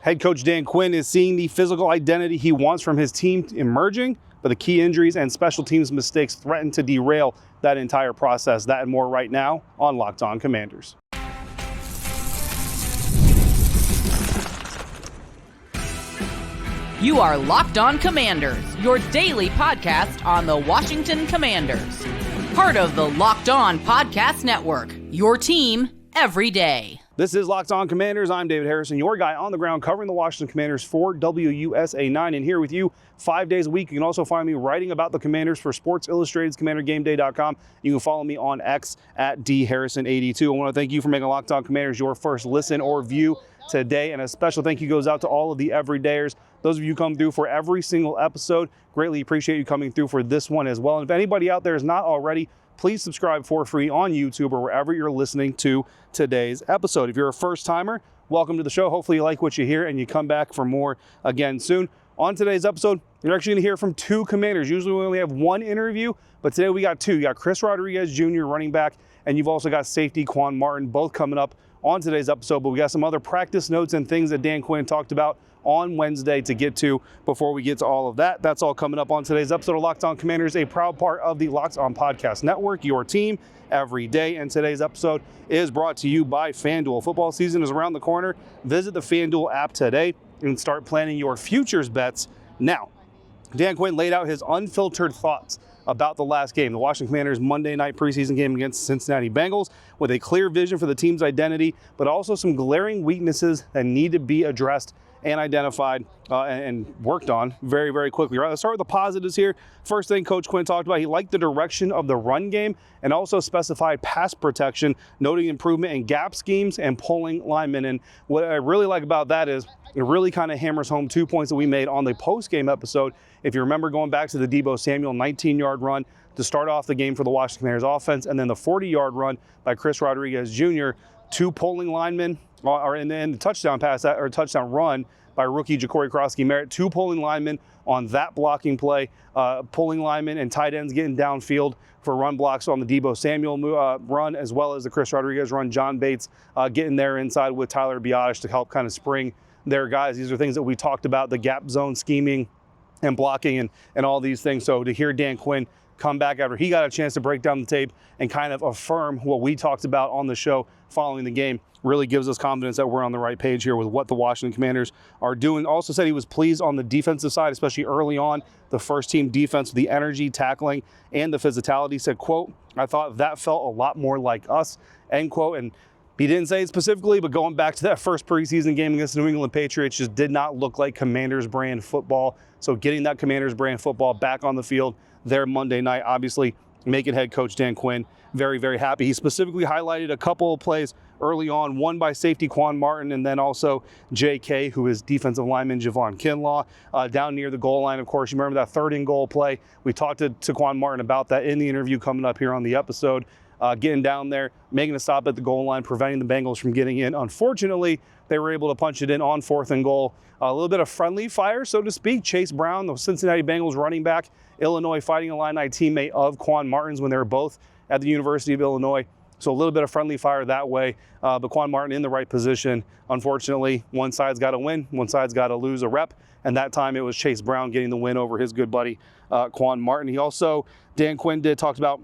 Head coach Dan Quinn is seeing the physical identity he wants from his team emerging, but the key injuries and special teams mistakes threaten to derail that entire process. That and more right now on Locked On Commanders. You are Locked On Commanders, your daily podcast on the Washington Commanders. Part of the Locked On Podcast Network, your team every day. This is Locked On Commanders. I'm David Harrison, your guy on the ground covering the Washington Commanders for WUSA 9, and here with you 5 days a week. You can also find me writing about the Commanders for Sports Illustrated's CommanderGameDay.com. You can follow me on X at DHarrison82. I want to thank you for making Locked On Commanders your first listen or view today, and a special thank you goes out to all of the everydayers. Those of you who come through for every single episode, greatly appreciate you coming through for this one as well. And if anybody out there is not already, please subscribe for free on YouTube or wherever you're listening to today's episode. If you're a first timer, welcome to the show. Hopefully you like what you hear and you come back for more again soon. On today's episode, you're actually going to hear from two Commanders. Usually we only have one interview, but today we got two. You got Chris Rodriguez Jr., running back, and you've also got safety Quan Martin, both coming up on today's episode. But we got some other practice notes and things that Dan Quinn talked about on Wednesday to get to before we get to all of that. That's all coming up on today's episode of Locked On Commanders, a proud part of the Locked On Podcast Network, your team every day. And today's episode is brought to you by FanDuel. Football season is around the corner. Visit the FanDuel app today and start planning your futures bets now. Dan Quinn laid out his unfiltered thoughts about the last game, the Washington Commanders' Monday night preseason game against the Cincinnati Bengals, with a clear vision for the team's identity, but also some glaring weaknesses that need to be addressed and identified and worked on very, very quickly. Right, let's start with the positives here. First thing Coach Quinn talked about, he liked the direction of the run game and also specified pass protection, noting improvement in gap schemes and pulling linemen. And what I really like about that is it really kind of hammers home 2 points that we made on the post-game episode. If you remember going back to the Deebo Samuel 19-yard run to start off the game for the Washington Commanders offense, and then the 40-yard run by Chris Rodriguez Jr., two pulling linemen, and then the touchdown pass or touchdown run by rookie Ja'Cory Crosskey-Merritt, two pulling linemen on that blocking play, pulling linemen and tight ends getting downfield for run blocks on the Deebo Samuel run, as well as the Chris Rodriguez run. John Bates getting there inside with Tyler Biadasz to help kind of spring their guys. These are things that we talked about, the gap zone scheming and blocking and all these things. So to hear Dan Quinn come back after he got a chance to break down the tape and kind of affirm what we talked about on the show following the game really gives us confidence that we're on the right page here with what the Washington Commanders are doing. Also said he was pleased on the defensive side, especially early on, the first team defense, the energy, tackling, and the physicality. Said, quote, "I thought that felt a lot more like us," end quote. And he didn't say it specifically, but going back to that first preseason game against the New England Patriots just did not look like Commanders brand football. So getting that Commanders brand football back on the field there Monday night, obviously making head coach Dan Quinn very, very happy. He specifically highlighted a couple of plays early on, one by safety Quan Martin, and then also JK, who is defensive lineman Javon Kinlaw, down near the goal line. Of course, you remember that 3rd and goal play. We talked to Quan Martin about that in the interview coming up here on the episode. Getting down there, making a stop at the goal line, preventing the Bengals from getting in. Unfortunately, they were able to punch it in on 4th and goal. A little bit of friendly fire, so to speak. Chase Brown, the Cincinnati Bengals running back, Illinois Fighting Illini teammate of Quan Martin's when they were both at the University of Illinois. So a little bit of friendly fire that way, but Quan Martin in the right position. Unfortunately, one side's got to win, one side's got to lose a rep, and that time it was Chase Brown getting the win over his good buddy Quan Martin. He also, Dan Quinn talked about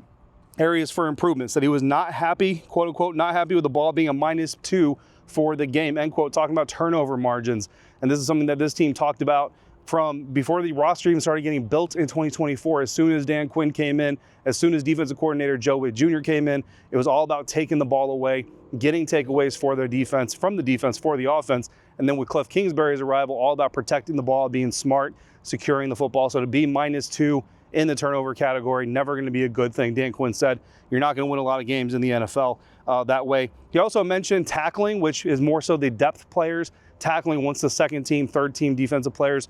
areas for improvements, that he was not happy, quote unquote, not happy with the ball being a -2 for the game, end quote, talking about turnover margins. And this is something that this team talked about from before the roster even started getting built in 2024. As soon as Dan Quinn came in, as soon as defensive coordinator Joe Witt Jr. came in, it was all about taking the ball away, getting takeaways for their defense, from the defense for the offense. And then with Cliff Kingsbury's arrival, all about protecting the ball, being smart, securing the football. So to be -2 in the turnover category, never going to be a good thing. Dan Quinn said, you're not going to win a lot of games in the NFL that way. He also mentioned tackling, which is more so the depth players tackling once the second team, third team defensive players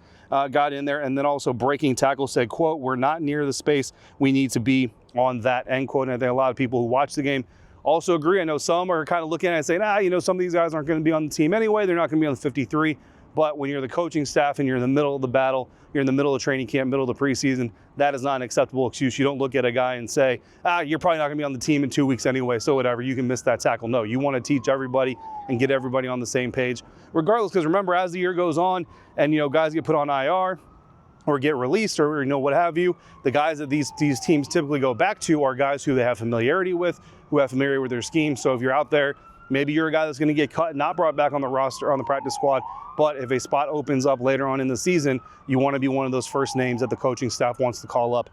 got in there, and then also breaking tackles. Said, quote, "We're not near the space we need to be on that," end quote. And I think a lot of people who watch the game also agree. I know some are kind of looking at it and saying, some of these guys aren't going to be on the team anyway. They're not going to be on the 53. But when you're the coaching staff and you're in the middle of the battle, you're in the middle of training camp, middle of the preseason, that is not an acceptable excuse. You don't look at a guy and say, you're probably not going to be on the team in 2 weeks anyway, so whatever, you can miss that tackle. No, you want to teach everybody and get everybody on the same page, regardless, because remember, as the year goes on and, guys get put on IR or get released or, what have you, the guys that these teams typically go back to are guys who they have familiarity with, who have familiarity with their scheme. So if you're out there, maybe you're a guy that's going to get cut, not brought back on the roster, on the practice squad, but if a spot opens up later on in the season, you want to be one of those first names that the coaching staff wants to call up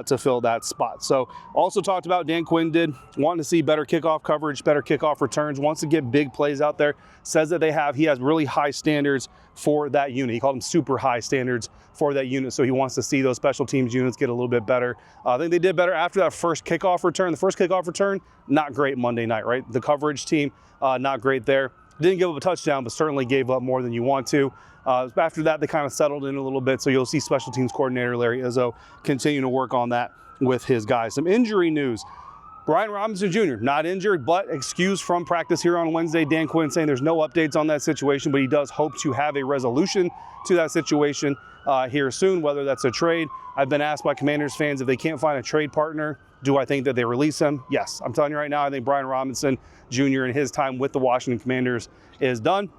to fill that spot. So also talked about Dan Quinn wanting to see better kickoff coverage, better kickoff returns, wants to get big plays out there, says that he has really high standards for that unit. He called them super high standards for that unit. So he wants to see those special teams units get a little bit better. I think they did better after that first kickoff return. The first kickoff return, not great Monday night, right? The coverage team, not great there. Didn't give up a touchdown, but certainly gave up more than you want to. After that, they kind of settled in a little bit, so you'll see special teams coordinator Larry Izzo continue to work on that with his guys. Some injury news. Brian Robinson Jr., not injured, but excused from practice here on Wednesday. Dan Quinn saying there's no updates on that situation, but he does hope to have a resolution to that situation here soon, whether that's a trade. I've been asked by Commanders fans if they can't find a trade partner, do I think that they release him? Yes. I'm telling you right now, I think Brian Robinson Jr. and his time with the Washington Commanders is done.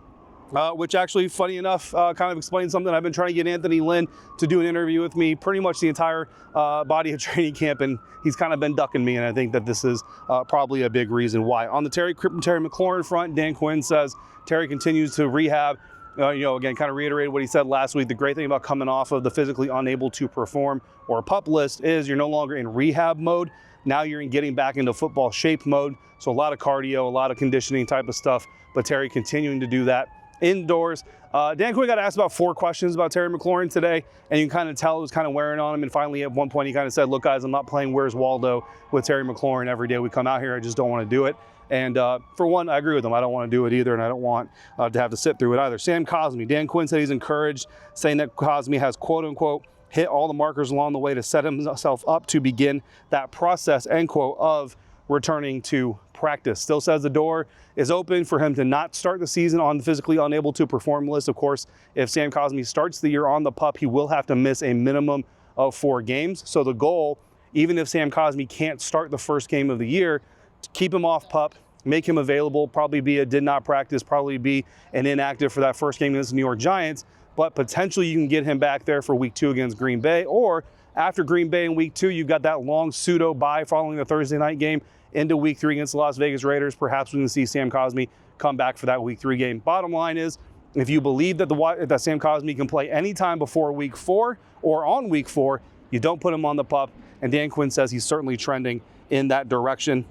Which actually, funny enough, kind of explains something. I've been trying to get Anthony Lynn to do an interview with me pretty much the entire body of training camp, and he's kind of been ducking me, and I think that this is probably a big reason why. On the Terry McLaurin front, Dan Quinn says Terry continues to rehab. Again, kind of reiterated what he said last week. The great thing about coming off of the physically unable to perform or PUP list is you're no longer in rehab mode. Now you're in getting back into football shape mode. So a lot of cardio, a lot of conditioning type of stuff, but Terry continuing to do that indoors. Dan Quinn got asked about 4 questions about Terry McLaurin today, and you can kind of tell it was kind of wearing on him. And finally, at one point, he kind of said, look, guys, I'm not playing Where's Waldo with Terry McLaurin every day we come out here. I just don't want to do it. And for one, I agree with him. I don't want to do it either, and I don't want to have to sit through it either. Sam Cosmi, Dan Quinn said he's encouraged, saying that Cosmi has, quote unquote, hit all the markers along the way to set himself up to begin that process, end quote, of returning to practice. Still says the door is open for him to not start the season on the physically unable to perform list. Of course, if Sam Cosmi starts the year on the PUP, he will have to miss a minimum of 4 games. So the goal, even if Sam Cosmi can't start the first game of the year, to keep him off PUP, make him available, probably be a did not practice, probably be an inactive for that first game against the New York Giants, but potentially you can get him back there for week 2 against Green Bay, or after Green Bay in week 2, you've got that long pseudo bye following the Thursday night game into week 3 against the Las Vegas Raiders. Perhaps we can see Sam Cosmi come back for that week 3 game. Bottom line is, if you believe that that Sam Cosmi can play anytime before week 4 or on week 4, you don't put him on the PUP, and Dan Quinn says he's certainly trending in that direction.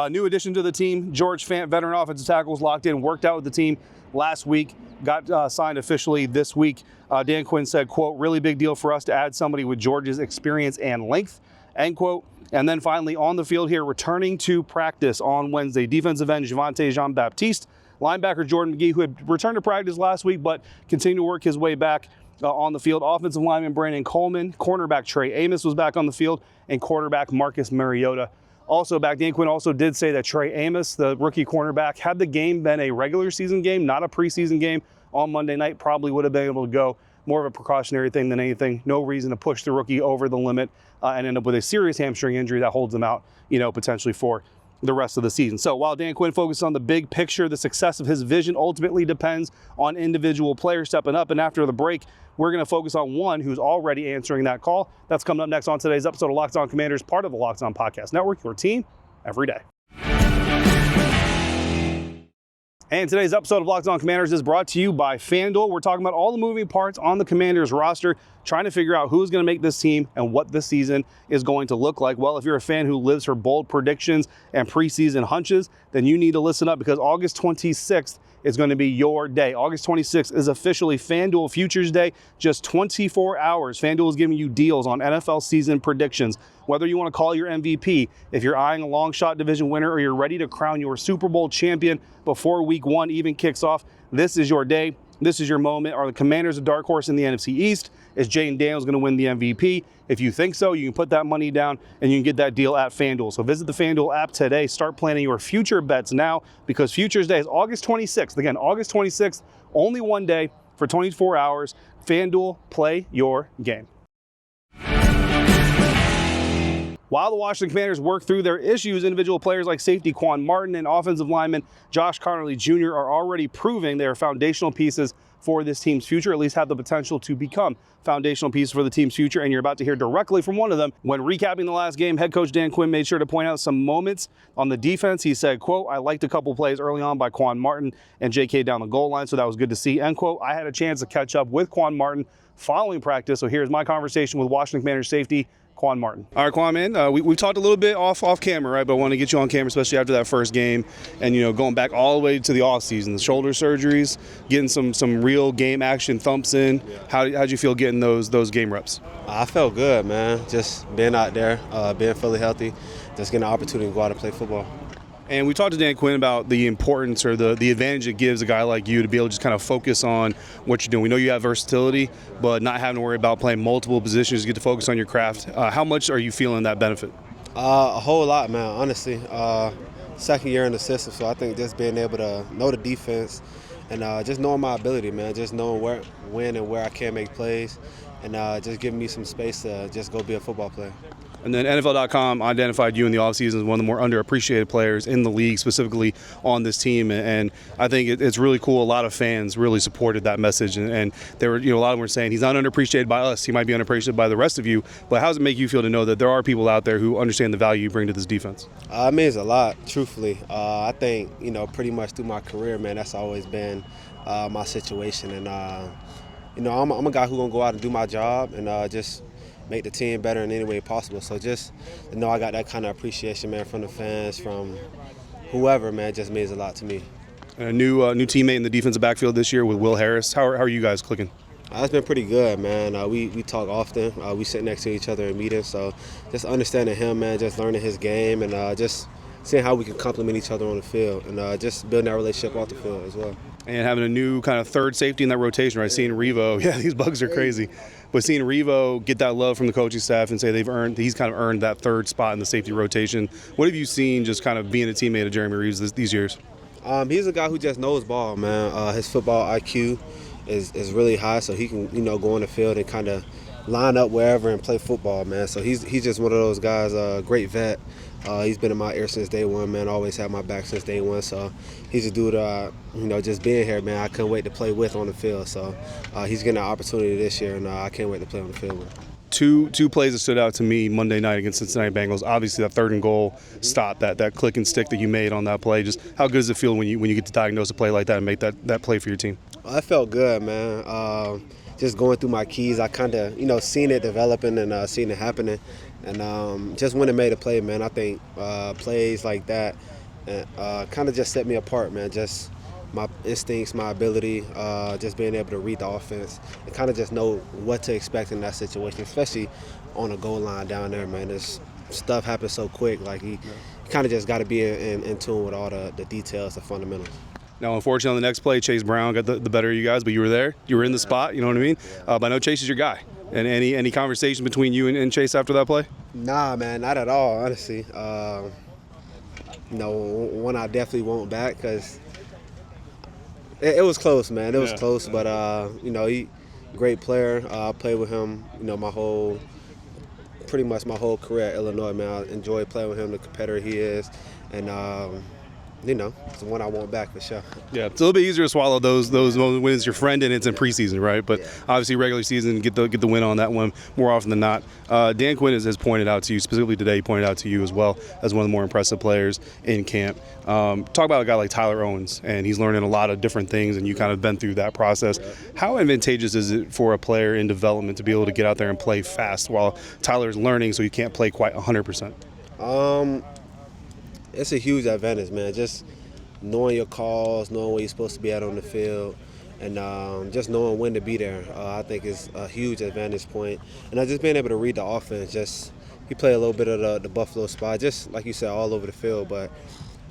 New addition to the team, George Fant, veteran offensive tackle, was locked in, worked out with the team last week, got signed officially this week. Dan Quinn said, quote, really big deal for us to add somebody with George's experience and length, end quote. And then finally on the field here, returning to practice on Wednesday, defensive end Javonte Jean-Baptiste, linebacker Jordan McGee, who had returned to practice last week but continued to work his way back on the field, offensive lineman Brandon Coleman, cornerback Trey Amos was back on the field, and quarterback Marcus Mariota also back. Dan Quinn also did say that Trey Amos, the rookie cornerback, had the game been a regular season game, not a preseason game on Monday night, probably would have been able to go. More of a precautionary thing than anything. No reason to push the rookie over the limit and end up with a serious hamstring injury that holds him out, potentially for the rest of the season. So while Dan Quinn focused on the big picture, the success of his vision ultimately depends on individual players stepping up. And after the break, we're going to focus on one who's already answering that call. That's coming up next on today's episode of Locked On Commanders, part of the Locked On Podcast Network, your team every day. And today's episode of Locked On Commanders is brought to you by FanDuel. We're talking about all the moving parts on the Commanders roster, trying to figure out who's going to make this team and what this season is going to look like. Well, if you're a fan who lives for bold predictions and preseason hunches, then you need to listen up, because August 26th is going to be your day. August 26th is officially FanDuel Futures Day. Just 24 hours. FanDuel is giving you deals on NFL season predictions. Whether you want to call your MVP, if you're eyeing a long shot division winner, or you're ready to crown your Super Bowl champion before week 1 even kicks off, this is your day. This is your moment. Are the Commanders a dark horse in the NFC East? Is Jaden Daniels going to win the MVP? If you think so, you can put that money down and you can get that deal at FanDuel. So visit the FanDuel app today. Start planning your future bets now, because Futures Day is August 26th. Again, August 26th, only one day. for 24 hours. FanDuel, play your game. While the Washington Commanders work through their issues, individual players like safety Quan Martin and offensive lineman Josh Connerly Jr. are already proving they are foundational pieces for this team's future, at least have the potential to become foundational pieces for the team's future, and you're about to hear directly from one of them. When recapping the last game, head coach Dan Quinn made sure to point out some moments on the defense. He said, quote, "I liked a couple plays early on by Quan Martin and JK down the goal line, so that was good to see," end quote. "I had a chance to catch up with Quan Martin following practice, so here's my conversation with Washington Commanders safety Quan Martin." All right, Quan, man, we've talked a little bit off camera, right? But I want to get you on camera, especially after that first game, and going back all the way to the offseason, the shoulder surgeries, getting some real game action thumps in. How'd you feel getting those game reps? I felt good, man. Just being out there, being fully healthy, just getting an opportunity to go out and play football. And we talked to Dan Quinn about the importance or the advantage it gives a guy like you to be able to just kind of focus on what you're doing. We know you have versatility, but not having to worry about playing multiple positions, you get to focus on your craft. How much are you feeling that benefit? A whole lot, man, honestly. Second year in the system, so I think just being able to know the defense and just knowing my ability, man, just knowing when and where I can make plays, and just giving me some space to just go be a football player. And then NFL.com identified you in the offseason as one of the more underappreciated players in the league, specifically on this team. And I think it's really cool. A lot of fans really supported that message. And there were, a lot of them were saying he's not underappreciated by us. He might be underappreciated by the rest of you. But how does it make you feel to know that there are people out there who understand the value you bring to this defense? It means a lot, truthfully. I think, pretty much through my career, man, that's always been my situation. And, I'm a guy who's going to go out and do my job and just make the team better in any way possible. So just to know I got that kind of appreciation, man, from the fans, from whoever, man, just means a lot to me. And a new teammate in the defensive backfield this year with Will Harris. How are you guys clicking? It's been pretty good, man. We talk often. We sit next to each other in meetings. So just understanding him, man, just learning his game and just seeing how we can complement each other on the field and just building that relationship off the field as well. And having a new kind of third safety in that rotation, right? Seeing Revo, these bugs are crazy. But seeing Revo get that love from the coaching staff and say he's kind of earned that third spot in the safety rotation. What have you seen just kind of being a teammate of Jeremy Reeves these years? He's a guy who just knows ball, man. His football IQ is really high, so he can, go on the field and kind of line up wherever and play football, man. So he's just one of those guys, great vet. He's been in my ear since day one, man. Always had my back since day one. So he's a dude, just being here, man, I couldn't wait to play with on the field. So he's getting an opportunity this year, and I can't wait to play on the field with him. Two plays that stood out to me Monday night against Cincinnati Bengals. Obviously, that 3rd and goal stop, that click and stick that you made on that play. Just how good does it feel when you get to diagnose a play like that and make that play for your team? I felt good, man. Just going through my keys, I kind of, seen it developing and seen it happening. And just when it made a play, man, I think plays like that kind of just set me apart, man. Just my instincts, my ability, just being able to read the offense and kind of just know what to expect in that situation, especially on a goal line down there, man. This stuff happens so quick. Like, you kind of just got to be in tune with all the details, the fundamentals. Now, unfortunately, on the next play, Chase Brown got the better of you guys, but you were there. You were in the spot, you know what I mean? But I know Chase is your guy. And any conversation between you and Chase after that play? Nah, man, not at all, honestly. One I definitely won't back because it was close, man. It was close, but, he great player. I played with him, pretty much my whole career at Illinois, man. I enjoyed playing with him, the competitor he is. And, it's the one I want back for sure. Yeah, it's a little bit easier to swallow those moments when it's your friend and it's in preseason, right? But obviously regular season, get the win on that one more often than not. Dan Quinn has pointed out to you, specifically today, he pointed out to you as well as one of the more impressive players in camp. Talk about a guy like Tyler Owens, and he's learning a lot of different things, and you kind of been through that process. How advantageous is it for a player in development to be able to get out there and play fast while Tyler's learning so he can't play quite 100%? It's a huge advantage, man. Just knowing your calls, knowing where you're supposed to be at on the field, and just knowing when to be there, I think is a huge advantage point. And just being able to read the offense, he played a little bit of the Buffalo spot, just like you said, all over the field. But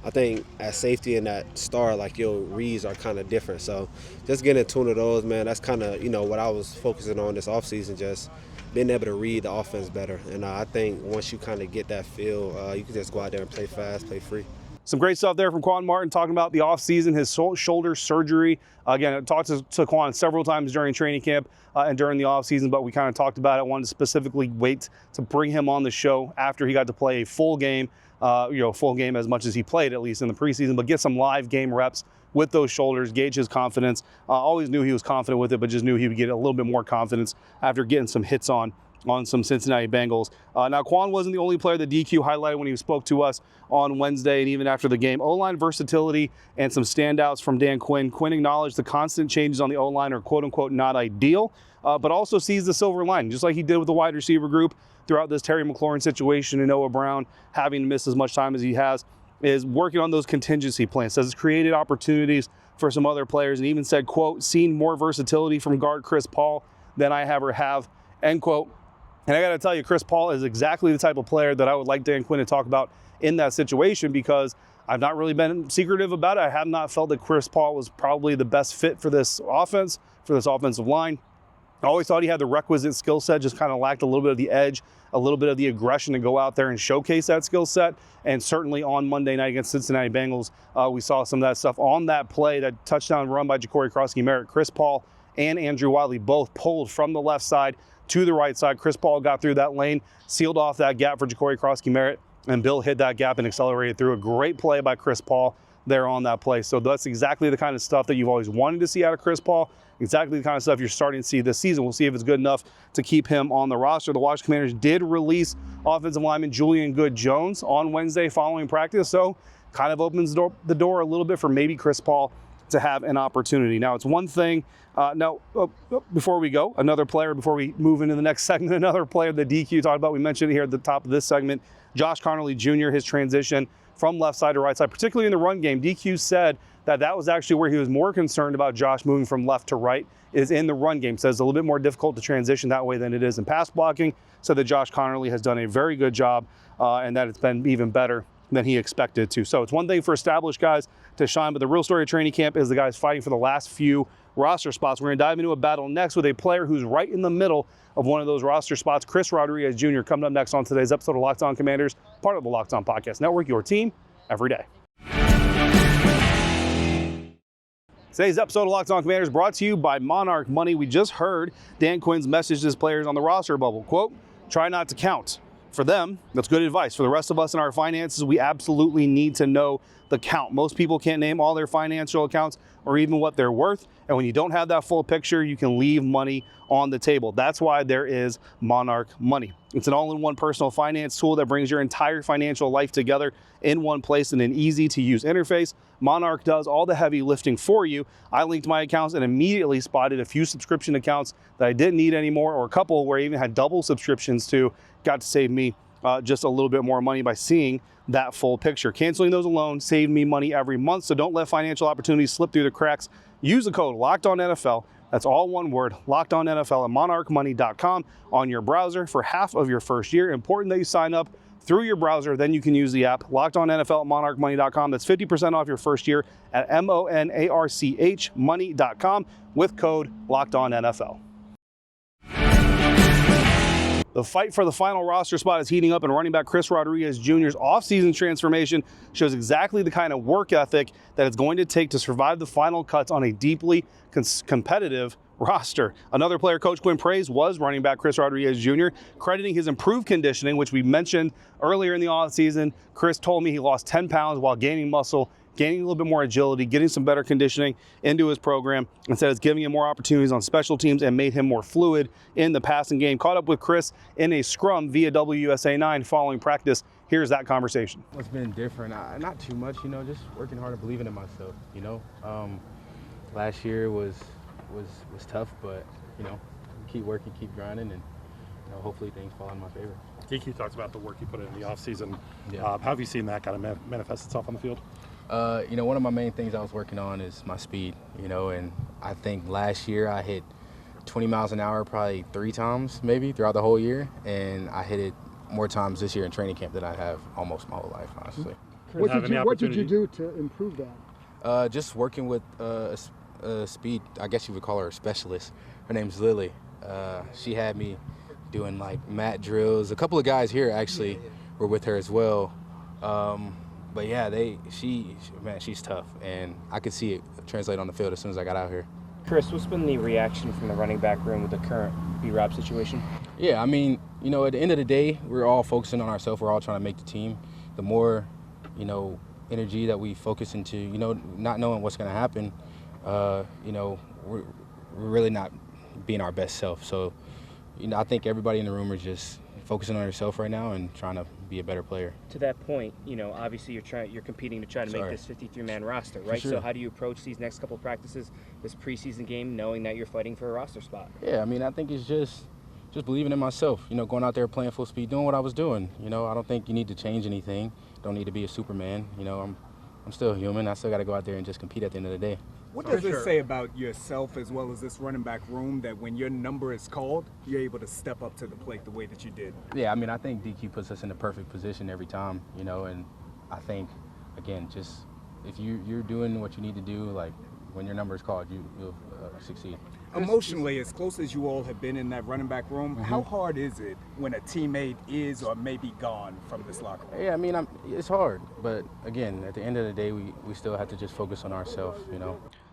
I think at safety and at star, like your reads are kind of different. So just getting in tune to those, man, that's kind of, what I was focusing on this offseason, just being able to read the offense better. And I think once you kind of get that feel, you can just go out there and play fast, play free. Some great stuff there from Quan Martin talking about the offseason, his shoulder surgery. Again, I talked to Quan several times during training camp and during the offseason, but we kind of talked about it. I wanted to specifically wait to bring him on the show after he got to play a full game, full game as much as he played, at least in the preseason, but get some live game reps with those shoulders, gauge his confidence. Always knew he was confident with it, but just knew he would get a little bit more confidence after getting some hits on some Cincinnati Bengals. Now, Quan wasn't the only player that DQ highlighted when he spoke to us on Wednesday and even after the game. O-line versatility and some standouts from Dan Quinn. Quinn acknowledged the constant changes on the O-line are quote-unquote not ideal, but also sees the silver lining, just like he did with the wide receiver group throughout this Terry McLaurin situation and Noah Brown having to miss as much time as he has, is working on those contingency plans. Says it's created opportunities for some other players, and even said, quote, seen more versatility from guard Chris Paul than I ever have, end quote. And I got to tell you, Chris Paul is exactly the type of player that I would like Dan Quinn to talk about in that situation, because I've not really been secretive about it. I have not felt that Chris Paul was probably the best fit for this offense, for this offensive line. I always thought he had the requisite skill set, just kind of lacked a little bit of the edge, a little bit of the aggression to go out there and showcase that skill set. And certainly on Monday night against Cincinnati Bengals, we saw some of that stuff on that play, that touchdown run by Ja'Cory Crosskey-Merritt. Chris Paul and Andrew Wiley both pulled from the left side to the right side. Chris Paul got through that lane, sealed off that gap for Ja'Cory Crosskey-Merritt, and Bill hit that gap and accelerated through. A great play by Chris Paul there on that play. So that's exactly the kind of stuff that you've always wanted to see out of Chris Paul, exactly the kind of stuff you're starting to see this season. We'll see if it's good enough to keep him on the roster. The Washington Commanders did release offensive lineman Julian Good-Jones on Wednesday following practice, so kind of opens the door a little bit for maybe Chris Paul to have an opportunity. Now, it's one thing, before we go, another player, before we move into the next segment, another player that DQ talked about, we mentioned here at the top of this segment, Josh Conerly Jr., his transition from left side to right side, particularly in the run game. DQ said that was actually where he was more concerned about Josh moving from left to right, is in the run game. Says it's a little bit more difficult to transition that way than it is in pass blocking. So that Josh Conerly has done a very good job and that it's been even better than he expected to. So it's one thing for established guys to shine, but the real story of training camp is the guys fighting for the last few roster spots. We're going to dive into a battle next with a player who's right in the middle of one of those roster spots, Chris Rodriguez Jr., coming up next on today's episode of Locked On Commanders, part of the Locked On Podcast Network, your team every day. Today's episode of Locked On Commanders brought to you by Monarch Money. We just heard Dan Quinn's message to his players on the roster bubble. Quote, try not to count. For them, that's good advice. For the rest of us in our finances, we absolutely need to know the count. Most people can't name all their financial accounts or even what they're worth. And when you don't have that full picture, you can leave money on the table. That's why there is Monarch Money. It's an all-in-one personal finance tool that brings your entire financial life together in one place in an easy-to-use interface. Monarch does all the heavy lifting for you. I linked my accounts and immediately spotted a few subscription accounts that I didn't need anymore, or a couple where I even had double subscriptions to. Got to save me just a little bit more money by seeing that full picture. Canceling those alone saved me money every month, so don't let financial opportunities slip through the cracks. Use the code LOCKEDONNFL. That's all one word, LOCKEDONNFL at monarchmoney.com on your browser for half of your first year. Important that you sign up through your browser, then you can use the app. Locked On NFL at monarchmoney.com. That's 50% off your first year at MONARCH money.com with code LOCKEDONNFL. The fight for the final roster spot is heating up, and running back Chris Rodriguez Jr.'s offseason transformation shows exactly the kind of work ethic that it's going to take to survive the final cuts on a deeply competitive roster. Another player Coach Quinn praised was running back Chris Rodriguez Jr., crediting his improved conditioning, which we mentioned earlier in the offseason. Chris told me he lost 10 pounds while gaining muscle, gaining a little bit more agility, getting some better conditioning into his program, and said it's giving him more opportunities on special teams and made him more fluid in the passing game. Caught up with Chris in a scrum via WUSA 9 following practice. Here's that conversation. It's been different. Not too much, just working hard and believing in myself, Last year was tough, but, keep working, keep grinding, and, hopefully things fall in my favor. DQ talks about the work you put in the offseason. Yeah. How have you seen that kind of manifest itself on the field? One of my main things I was working on is my speed, and I think last year I hit 20 miles an hour probably 3 times maybe throughout the whole year, and I hit it more times this year in training camp than I have almost my whole life, honestly. What did you do to improve that? Just working with speed, I guess you would call her a specialist. Her name's Lily. She had me doing like mat drills. A couple of guys here actually were with her as well. But yeah, she's tough, and I could see it translate on the field as soon as I got out here. Chris, what's been the reaction from the running back room with the current B-Rob situation? Yeah, I mean, at the end of the day, we're all focusing on ourselves. We're all trying to make the team. The more, energy that we focus into, not knowing what's going to happen, we're really not being our best self. So, I think everybody in the room are just focusing on yourself right now and trying to be a better player. To that point, obviously you're competing to try to make this 53-man roster, right? Sure. So how do you approach these next couple of practices, this preseason game, knowing that you're fighting for a roster spot? Yeah, I mean, I think it's just believing in myself, going out there playing full speed, doing what I was doing. I don't think you need to change anything. Don't need to be a Superman. I'm still human. I still got to go out there and just compete at the end of the day. What does this say about yourself as well as this running back room that when your number is called, you're able to step up to the plate the way that you did? Yeah, I mean, I think DQ puts us in the perfect position every time, and I think, again, just if you're doing what you need to do, like when your number is called, you'll succeed. Emotionally, as close as you all have been in that running back room, how hard is it when a teammate is or may be gone from this locker room? Yeah, I mean, it's hard, but again, at the end of the day, we still have to just focus on ourselves,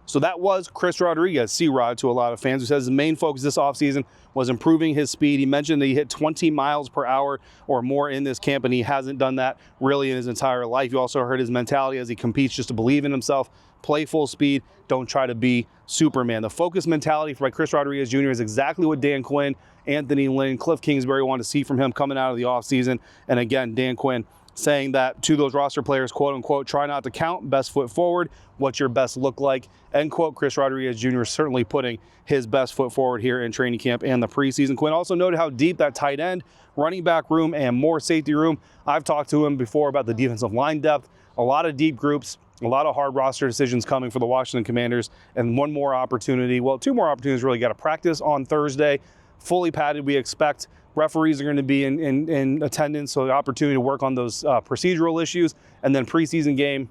So that was Chris Rodriguez, C-Rod to a lot of fans, who says his main focus this offseason was improving his speed. He mentioned that he hit 20 miles per hour or more in this camp, and he hasn't done that really in his entire life. You also heard his mentality as he competes, just to believe in himself, play full speed, don't try to be Superman. The focus mentality for Chris Rodriguez Jr. is exactly what Dan Quinn, Anthony Lynn, Cliff Kingsbury wanted to see from him coming out of the offseason. And again, Dan Quinn saying that to those roster players, quote unquote, try not to count, best foot forward, what's your best look like, end quote. Chris Rodriguez Jr. is certainly putting his best foot forward here in training camp and the preseason. Quinn also noted how deep that tight end, running back room, and more safety room. I've talked to him before about the defensive line depth, a lot of deep groups, a lot of hard roster decisions coming for the Washington Commanders, and one more opportunity. Well, two more opportunities really. Got to practice on Thursday, fully padded, we expect. Referees are going to be in attendance, so the opportunity to work on those procedural issues, and then preseason game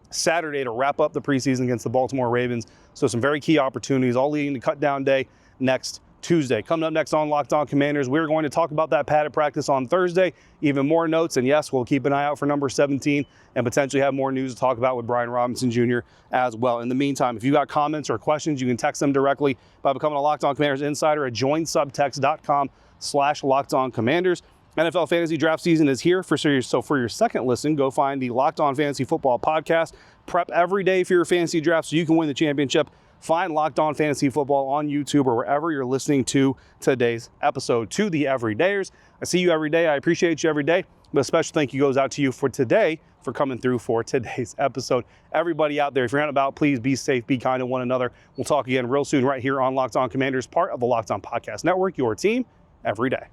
Saturday to wrap up the preseason against the Baltimore Ravens. So some very key opportunities, all leading to cut down day next Tuesday. Coming up next on Locked On Commanders, we're going to talk about that padded practice on Thursday, even more notes, and yes, we'll keep an eye out for number 17 and potentially have more news to talk about with Brian Robinson Jr. as well. In the meantime, if you got comments or questions, you can text them directly by becoming a Locked On Commanders insider at joinsubtext.com/LockedOnCommanders. NFL fantasy draft season is here. So for your second listen, go find the Locked On Fantasy Football podcast. Prep every day for your fantasy draft so you can win the championship. Find Locked On Fantasy Football on YouTube or wherever you're listening to today's episode. To the everydayers, I see you every day. I appreciate you every day. But a special thank you goes out to you for today for coming through for today's episode. Everybody out there, if you're out and about, please be safe, be kind to one another. We'll talk again real soon right here on Locked On Commanders, part of the Locked On Podcast Network, your team every day.